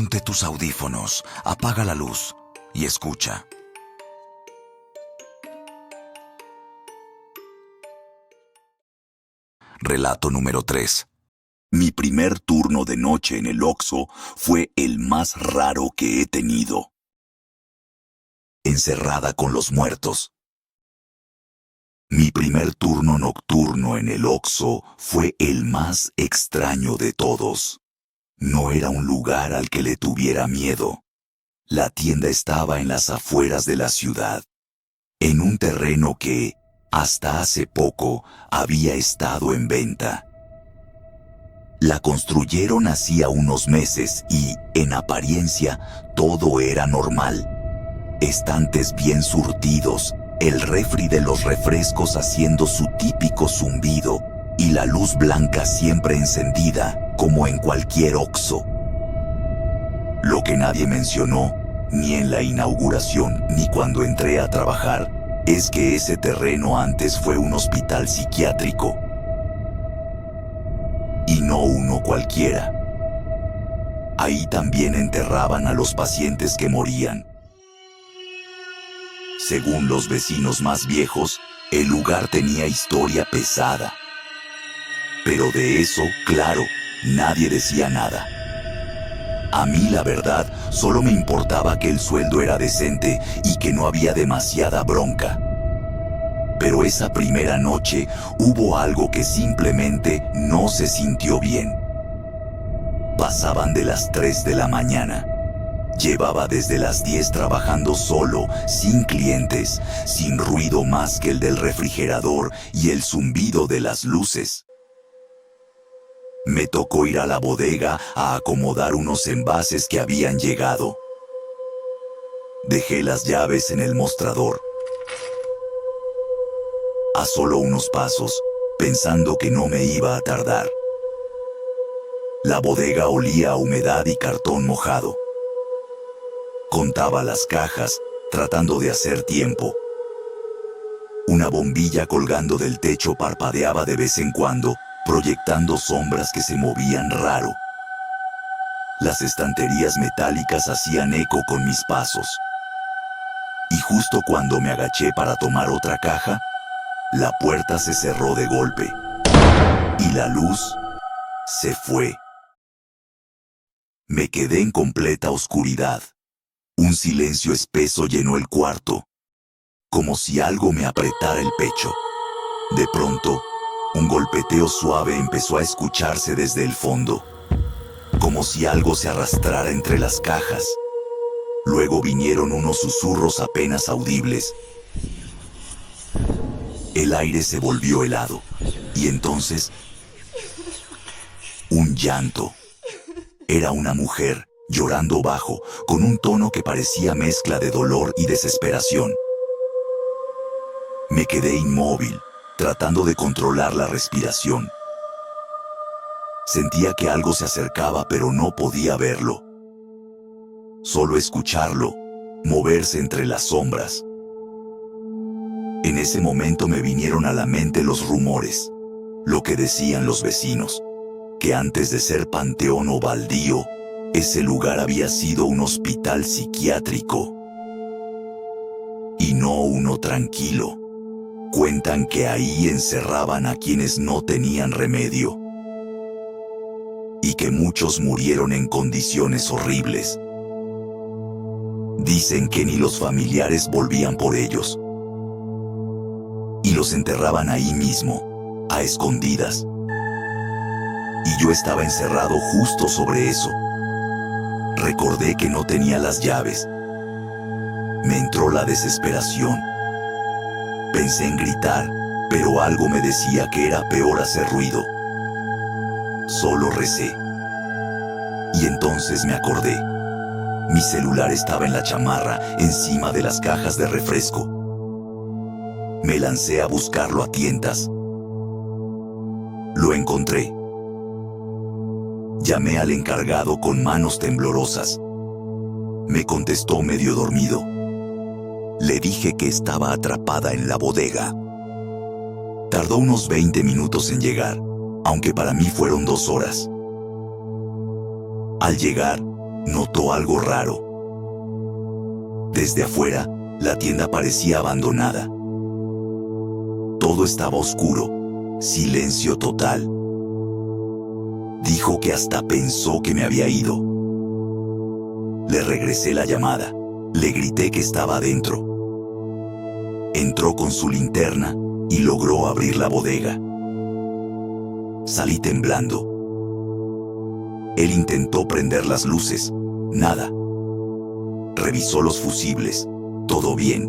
Ponte tus audífonos, apaga la luz y escucha. Relato número 3. Mi primer turno de noche en el Oxxo fue el más raro que he tenido. Encerrada con los muertos. Mi primer turno nocturno en el Oxxo fue el más extraño de todos. No era un lugar al que le tuviera miedo. La tienda estaba en las afueras de la ciudad, en un terreno que, hasta hace poco, había estado en venta. La construyeron hacía unos meses y, en apariencia, todo era normal. Estantes bien surtidos, el refri de los refrescos haciendo su típico zumbido y la luz blanca siempre encendida, como en cualquier Oxxo. Lo que nadie mencionó, ni en la inauguración ni cuando entré a trabajar, es que ese terreno antes fue un hospital psiquiátrico. Y no uno cualquiera. Ahí también enterraban a los pacientes que morían. Según los vecinos más viejos, el lugar tenía historia pesada. Pero de eso, claro, nadie decía nada. A mí, la verdad, solo me importaba que el sueldo era decente y que no había demasiada bronca. Pero esa primera noche hubo algo que simplemente no se sintió bien. Pasaban de las 3 de la mañana. Llevaba desde las 10 trabajando solo, sin clientes, sin ruido más que el del refrigerador y el zumbido de las luces. Me tocó ir a la bodega a acomodar unos envases que habían llegado. Dejé las llaves en el mostrador. A solo unos pasos, pensando que no me iba a tardar. La bodega olía a humedad y cartón mojado. Contaba las cajas, tratando de hacer tiempo. Una bombilla colgando del techo parpadeaba de vez en cuando, proyectando sombras que se movían raro. Las estanterías metálicas hacían eco con mis pasos. Y justo cuando me agaché para tomar otra caja, la puerta se cerró de golpe. Y la luz se fue. Me quedé en completa oscuridad. Un silencio espeso llenó el cuarto, como si algo me apretara el pecho. De pronto, un golpeteo suave empezó a escucharse desde el fondo, como si algo se arrastrara entre las cajas. Luego vinieron unos susurros apenas audibles. El aire se volvió helado, y entonces, un llanto. Era una mujer, llorando bajo, con un tono que parecía mezcla de dolor y desesperación. Me quedé inmóvil, tratando de controlar la respiración. Sentía que algo se acercaba, pero no podía verlo. Solo escucharlo, moverse entre las sombras. En ese momento me vinieron a la mente los rumores, lo que decían los vecinos, que antes de ser panteón o baldío, ese lugar había sido un hospital psiquiátrico. Y no uno tranquilo. Cuentan que ahí encerraban a quienes no tenían remedio. Y que muchos murieron en condiciones horribles. Dicen que ni los familiares volvían por ellos. Y los enterraban ahí mismo, a escondidas. Y yo estaba encerrado justo sobre eso. Recordé que no tenía las llaves. Me entró la desesperación. Pensé en gritar, pero algo me decía que era peor hacer ruido. Solo recé. Y entonces me acordé. Mi celular estaba en la chamarra, encima de las cajas de refresco. Me lancé a buscarlo a tientas. Lo encontré. Llamé al encargado con manos temblorosas. Me contestó medio dormido. Le dije que estaba atrapada en la bodega. Tardó unos 20 minutos en llegar, aunque para mí fueron 2 horas. Al llegar, notó algo raro. Desde afuera, la tienda parecía abandonada. Todo estaba oscuro, silencio total. Dijo que hasta pensó que me había ido. Le regresé la llamada. Le grité que estaba adentro. Entró con su linterna y logró abrir la bodega. Salí temblando. Él intentó prender las luces. Nada. Revisó los fusibles. Todo bien.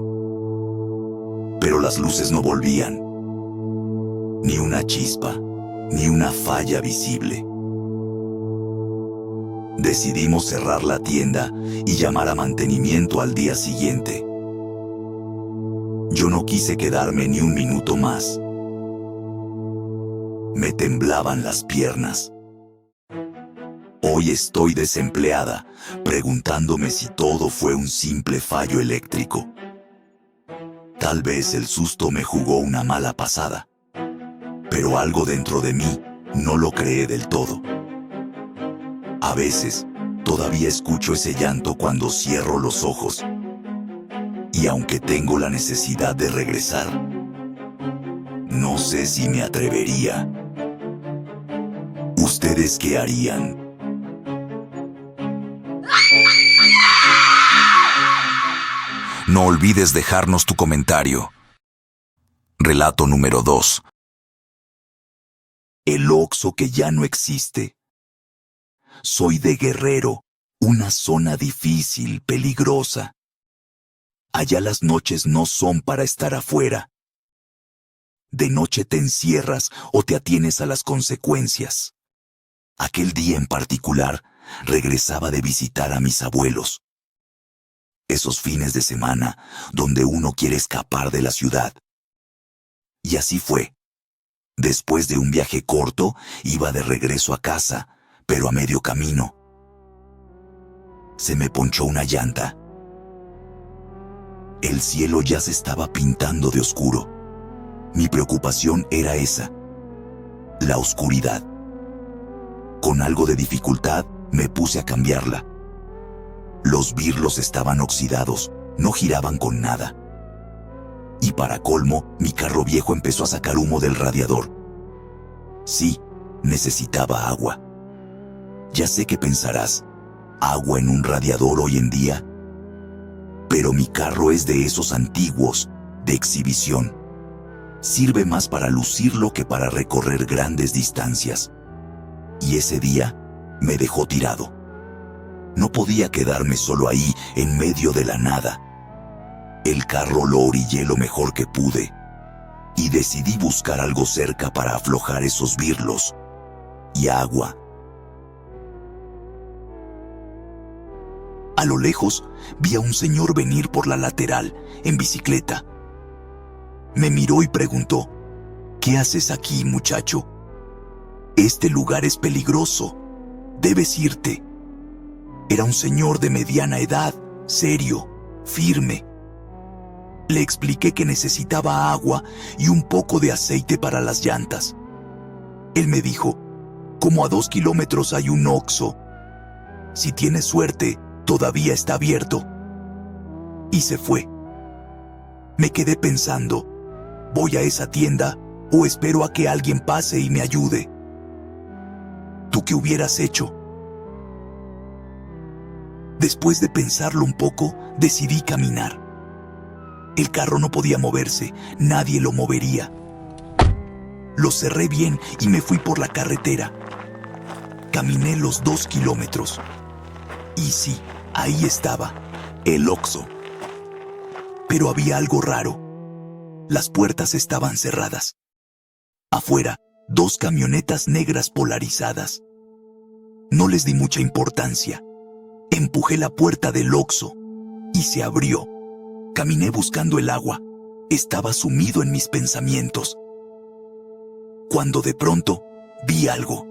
Pero las luces no volvían. Ni una chispa, ni una falla visible. Decidimos cerrar la tienda y llamar a mantenimiento al día siguiente. Yo no quise quedarme ni un minuto más. Me temblaban las piernas. Hoy estoy desempleada, preguntándome si todo fue un simple fallo eléctrico. Tal vez el susto me jugó una mala pasada, pero algo dentro de mí no lo cree del todo. A veces, todavía escucho ese llanto cuando cierro los ojos. Y aunque tengo la necesidad de regresar, no sé si me atrevería. ¿Ustedes qué harían? No olvides dejarnos tu comentario. Relato número 2. El Oxxo que ya no existe. Soy de Guerrero, una zona difícil, peligrosa. Allá las noches no son para estar afuera. De noche te encierras o te atienes a las consecuencias. Aquel día en particular, regresaba de visitar a mis abuelos. Esos fines de semana donde uno quiere escapar de la ciudad. Y así fue. Después de un viaje corto, iba de regreso a casa, pero a medio camino se me ponchó una llanta. El cielo ya se estaba pintando de oscuro. Mi preocupación era esa, la oscuridad. Con algo de dificultad me puse a cambiarla. Los birlos estaban oxidados, no giraban con nada. Y para colmo, mi carro viejo empezó a sacar humo del radiador. Sí, necesitaba agua. Ya sé que pensarás, ¿agua en un radiador hoy en día? Pero mi carro es de esos antiguos, de exhibición. Sirve más para lucirlo que para recorrer grandes distancias. Y ese día me dejó tirado. No podía quedarme solo ahí, en medio de la nada. El carro lo orillé lo mejor que pude y decidí buscar algo cerca para aflojar esos birlos y agua. A lo lejos vi a un señor venir por la lateral, en bicicleta. Me miró y preguntó, ¿qué haces aquí, muchacho? Este lugar es peligroso. Debes irte. Era un señor de mediana edad, serio, firme. Le expliqué que necesitaba agua y un poco de aceite para las llantas. Él me dijo, como a 2 kilómetros hay un Oxxo. Si tienes suerte, todavía está abierto. Y se fue. Me quedé pensando, ¿voy a esa tienda o espero a que alguien pase y me ayude? ¿Tú qué hubieras hecho? Después de pensarlo un poco, decidí caminar. El carro no podía moverse, nadie lo movería. Lo cerré bien y me fui por la carretera. Caminé los 2 kilómetros. Y sí, ahí estaba, el Oxxo. Pero había algo raro. Las puertas estaban cerradas. Afuera, 2 camionetas negras polarizadas. No les di mucha importancia. Empujé la puerta del Oxxo y se abrió. Caminé buscando el agua. Estaba sumido en mis pensamientos. Cuando de pronto vi algo.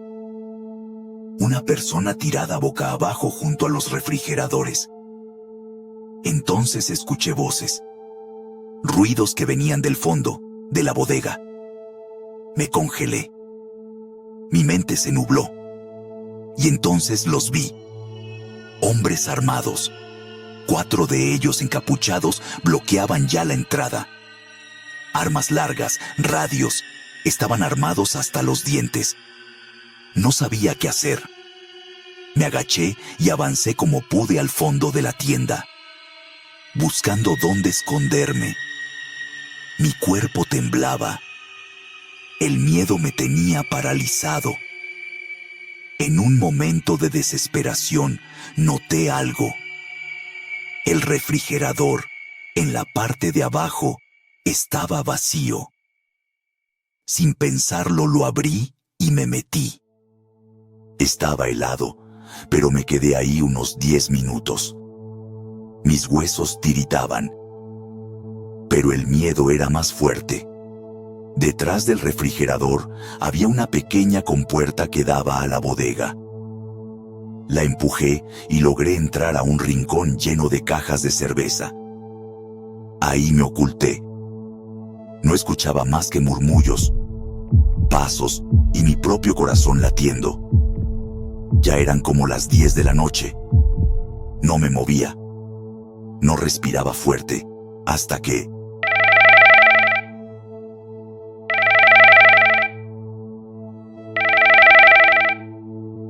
Una persona tirada boca abajo junto a los refrigeradores. Entonces escuché voces. Ruidos que venían del fondo, de la bodega. Me congelé. Mi mente se nubló. Y entonces los vi. Hombres armados. 4 de ellos encapuchados bloqueaban ya la entrada. Armas largas, radios, estaban armados hasta los dientes. No sabía qué hacer. Me agaché y avancé como pude al fondo de la tienda, buscando dónde esconderme. Mi cuerpo temblaba. El miedo me tenía paralizado. En un momento de desesperación, noté algo. El refrigerador, en la parte de abajo, estaba vacío. Sin pensarlo, lo abrí y me metí. Estaba helado, pero me quedé ahí unos 10 minutos. Mis huesos tiritaban, pero el miedo era más fuerte. Detrás del refrigerador había una pequeña compuerta que daba a la bodega. La empujé y logré entrar a un rincón lleno de cajas de cerveza. Ahí me oculté. No escuchaba más que murmullos, pasos y mi propio corazón latiendo. Ya eran como las 10 de la noche. No me movía. No respiraba fuerte, hasta que...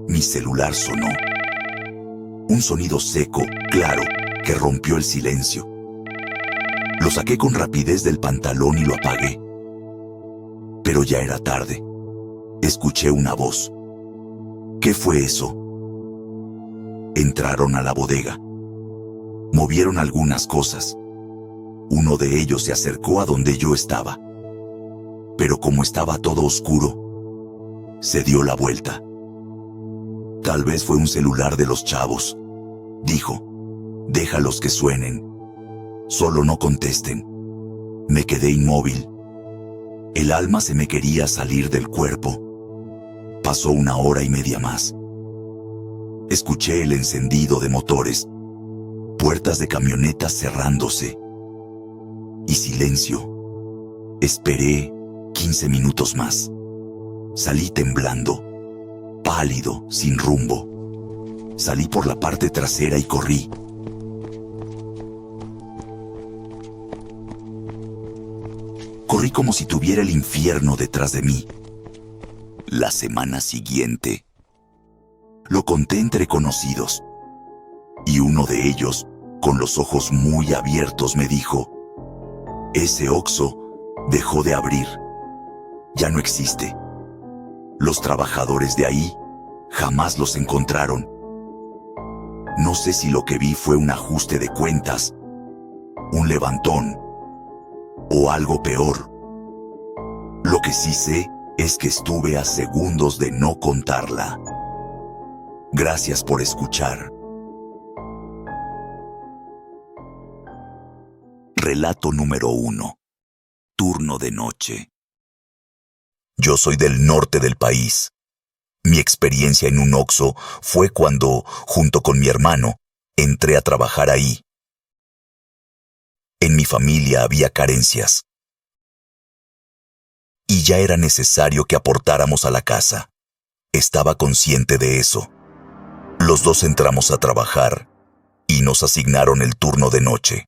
Mi celular sonó. Un sonido seco, claro, que rompió el silencio. Lo saqué con rapidez del pantalón y lo apagué. Pero ya era tarde. Escuché una voz. ¿Qué fue eso? Entraron a la bodega. Movieron algunas cosas. Uno de ellos se acercó a donde yo estaba. Pero como estaba todo oscuro, se dio la vuelta. Tal vez fue un celular de los chavos, dijo. Déjalos que suenen. Solo no contesten. Me quedé inmóvil. El alma se me quería salir del cuerpo. Pasó 1 hora y media más. Escuché el encendido de motores, puertas de camionetas cerrándose. Y silencio. Esperé 15 minutos más. Salí temblando. Pálido, sin rumbo. Salí por la parte trasera y corrí. Corrí como si tuviera el infierno detrás de mí. La semana siguiente, lo conté entre conocidos. Y uno de ellos, con los ojos muy abiertos, me dijo: ese Oxxo dejó de abrir. Ya no existe. Los trabajadores de ahí jamás los encontraron. No sé si lo que vi fue un ajuste de cuentas, un levantón o algo peor. Lo que sí sé es que estuve a segundos de no contarla. Gracias por escuchar. Relato número 1. Turno de noche. Yo soy del norte del país. Mi experiencia en un Oxxo fue cuando, junto con mi hermano, entré a trabajar ahí. En mi familia había carencias. Y ya era necesario que aportáramos a la casa. Estaba consciente de eso. Los dos entramos a trabajar y nos asignaron el turno de noche.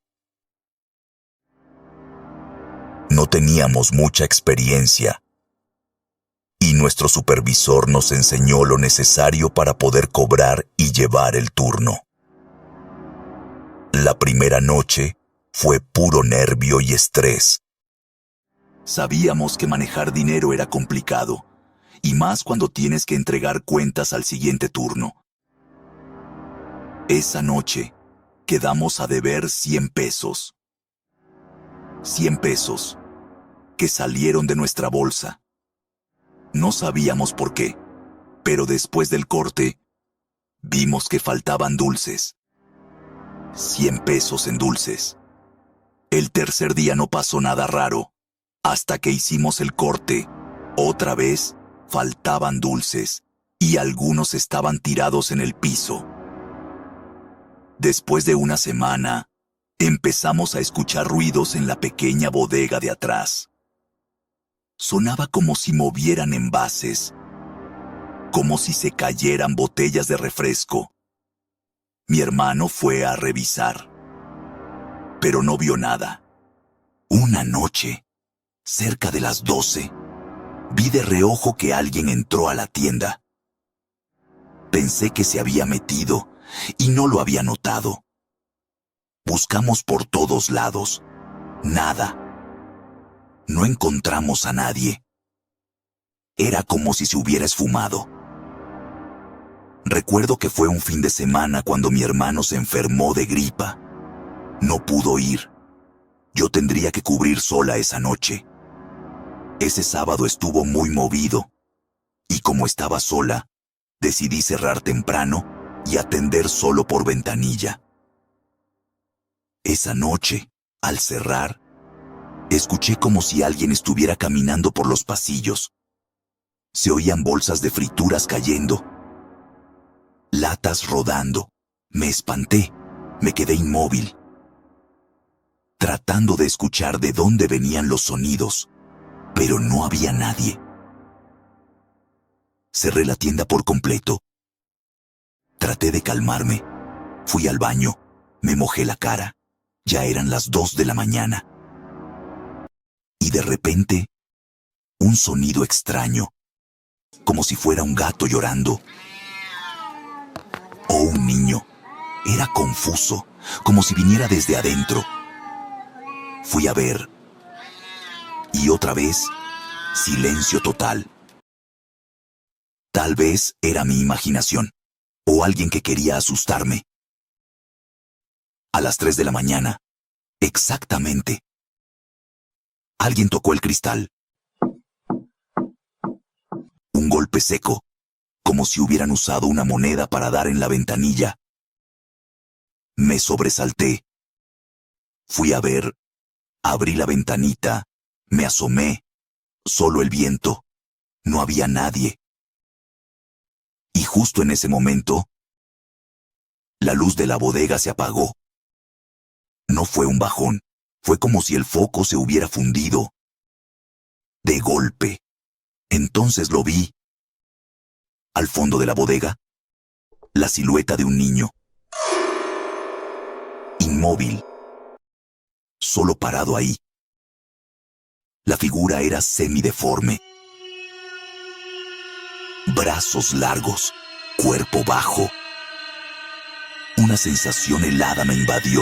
No teníamos mucha experiencia y nuestro supervisor nos enseñó lo necesario para poder cobrar y llevar el turno. La primera noche fue puro nervio y estrés. Sabíamos que manejar dinero era complicado, y más cuando tienes que entregar cuentas al siguiente turno. Esa noche quedamos a deber 100 pesos. 100 pesos que salieron de nuestra bolsa. No sabíamos por qué, pero después del corte, vimos que faltaban dulces. 100 pesos en dulces. El tercer día no pasó nada raro. Hasta que hicimos el corte, otra vez faltaban dulces y algunos estaban tirados en el piso. Después de una semana, empezamos a escuchar ruidos en la pequeña bodega de atrás. Sonaba como si movieran envases, como si se cayeran botellas de refresco. Mi hermano fue a revisar, pero no vio nada. Una noche, cerca de las 12, vi de reojo que alguien entró a la tienda. Pensé que se había metido y no lo había notado. Buscamos por todos lados. Nada. No encontramos a nadie. Era como si se hubiera esfumado. Recuerdo que fue un fin de semana cuando mi hermano se enfermó de gripa. No pudo ir. Yo tendría que cubrir sola esa noche. Ese sábado estuvo muy movido, y como estaba sola, decidí cerrar temprano y atender solo por ventanilla. Esa noche, al cerrar, escuché como si alguien estuviera caminando por los pasillos. Se oían bolsas de frituras cayendo, latas rodando. Me espanté, me quedé inmóvil, tratando de escuchar de dónde venían los sonidos, pero no había nadie. Cerré la tienda por completo. Traté de calmarme. Fui al baño, me mojé la cara. Ya eran las 2 de la mañana. Y de repente, un sonido extraño, como si fuera un gato llorando o un niño. Era confuso, como si viniera desde adentro. Fui a ver, y otra vez, silencio total. Tal vez era mi imaginación, o alguien que quería asustarme. A las 3 de la mañana, exactamente, alguien tocó el cristal. Un golpe seco, como si hubieran usado una moneda para dar en la ventanilla. Me sobresalté. Fui a ver, abrí la ventanita, me asomé. Solo el viento. No había nadie. Y justo en ese momento, la luz de la bodega se apagó. No fue un bajón, fue como si el foco se hubiera fundido. De golpe. Entonces lo vi. Al fondo de la bodega, la silueta de un niño. Inmóvil. Solo parado ahí. La figura era semideforme. Brazos largos, cuerpo bajo. Una sensación helada me invadió.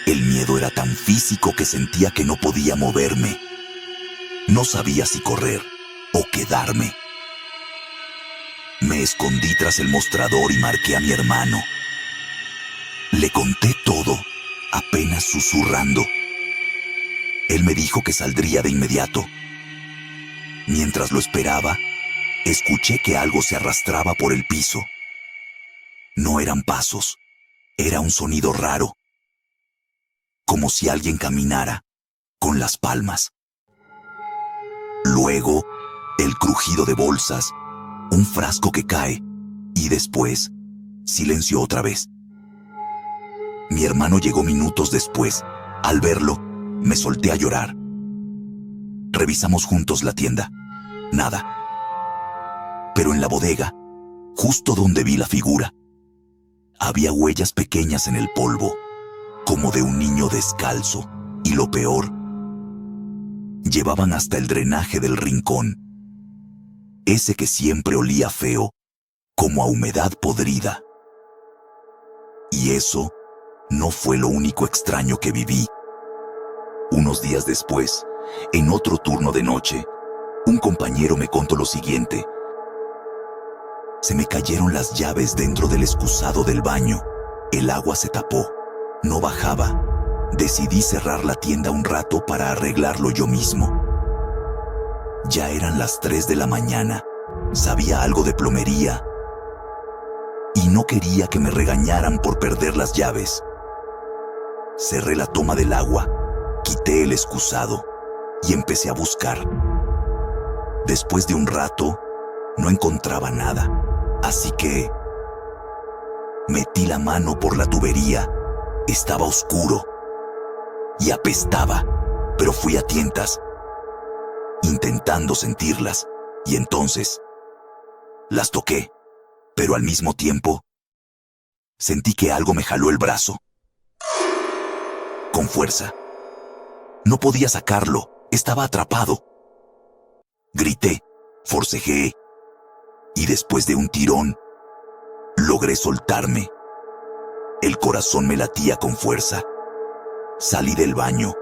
El miedo era tan físico que sentía que no podía moverme. No sabía si correr o quedarme. Me escondí tras el mostrador y marqué a mi hermano. Le conté todo, apenas susurrando. Él me dijo que saldría de inmediato. Mientras lo esperaba, escuché que algo se arrastraba por el piso. No eran pasos, era un sonido raro, como si alguien caminara con las palmas. Luego, el crujido de bolsas, un frasco que cae, y después, silencio otra vez. Mi hermano llegó minutos después. Al verlo, me solté a llorar. Revisamos juntos la tienda. Nada. Pero en la bodega, justo donde vi la figura, había huellas pequeñas en el polvo, como de un niño descalzo, y lo peor, llevaban hasta el drenaje del rincón, ese que siempre olía feo, como a humedad podrida. Y eso no fue lo único extraño que viví. Unos días después, en otro turno de noche, un compañero me contó lo siguiente. Se me cayeron las llaves dentro del excusado del baño. El agua se tapó. No bajaba. Decidí cerrar la tienda un rato para arreglarlo yo mismo. Ya eran las 3 de la mañana. Sabía algo de plomería. Y no quería que me regañaran por perder las llaves. Cerré la toma del agua, quité el excusado y empecé a buscar. Después de un rato, no encontraba nada. Así que metí la mano por la tubería. Estaba oscuro y apestaba, pero fui a tientas, intentando sentirlas, y entonces las toqué, pero al mismo tiempo sentí que algo me jaló el brazo. Con fuerza. No podía sacarlo, estaba atrapado. Grité, forcejeé, y después de un tirón, logré soltarme. El corazón me latía con fuerza. Salí del baño,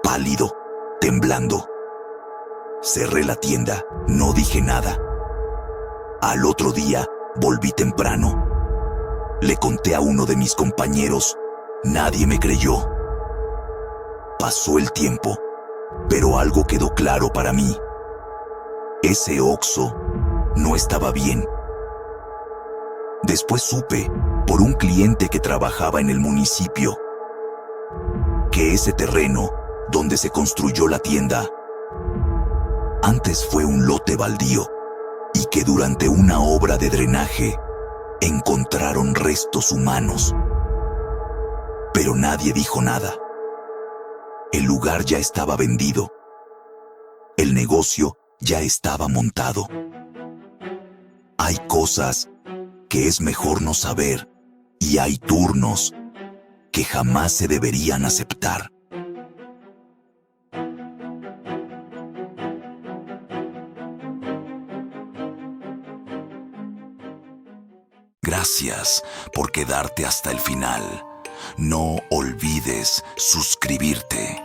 pálido, temblando. Cerré la tienda, no dije nada. Al otro día, volví temprano. Le conté a uno de mis compañeros. Nadie me creyó. Pasó el tiempo, pero algo quedó claro para mí. Ese Oxxo no estaba bien. Después supe, por un cliente que trabajaba en el municipio, que ese terreno donde se construyó la tienda antes fue un lote baldío y que durante una obra de drenaje encontraron restos humanos. Pero nadie dijo nada. El lugar ya estaba vendido. El negocio ya estaba montado. Hay cosas que es mejor no saber y hay turnos que jamás se deberían aceptar. Gracias por quedarte hasta el final. No olvides suscribirte.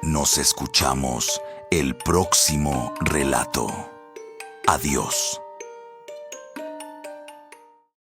Nos escuchamos el próximo relato. Adiós.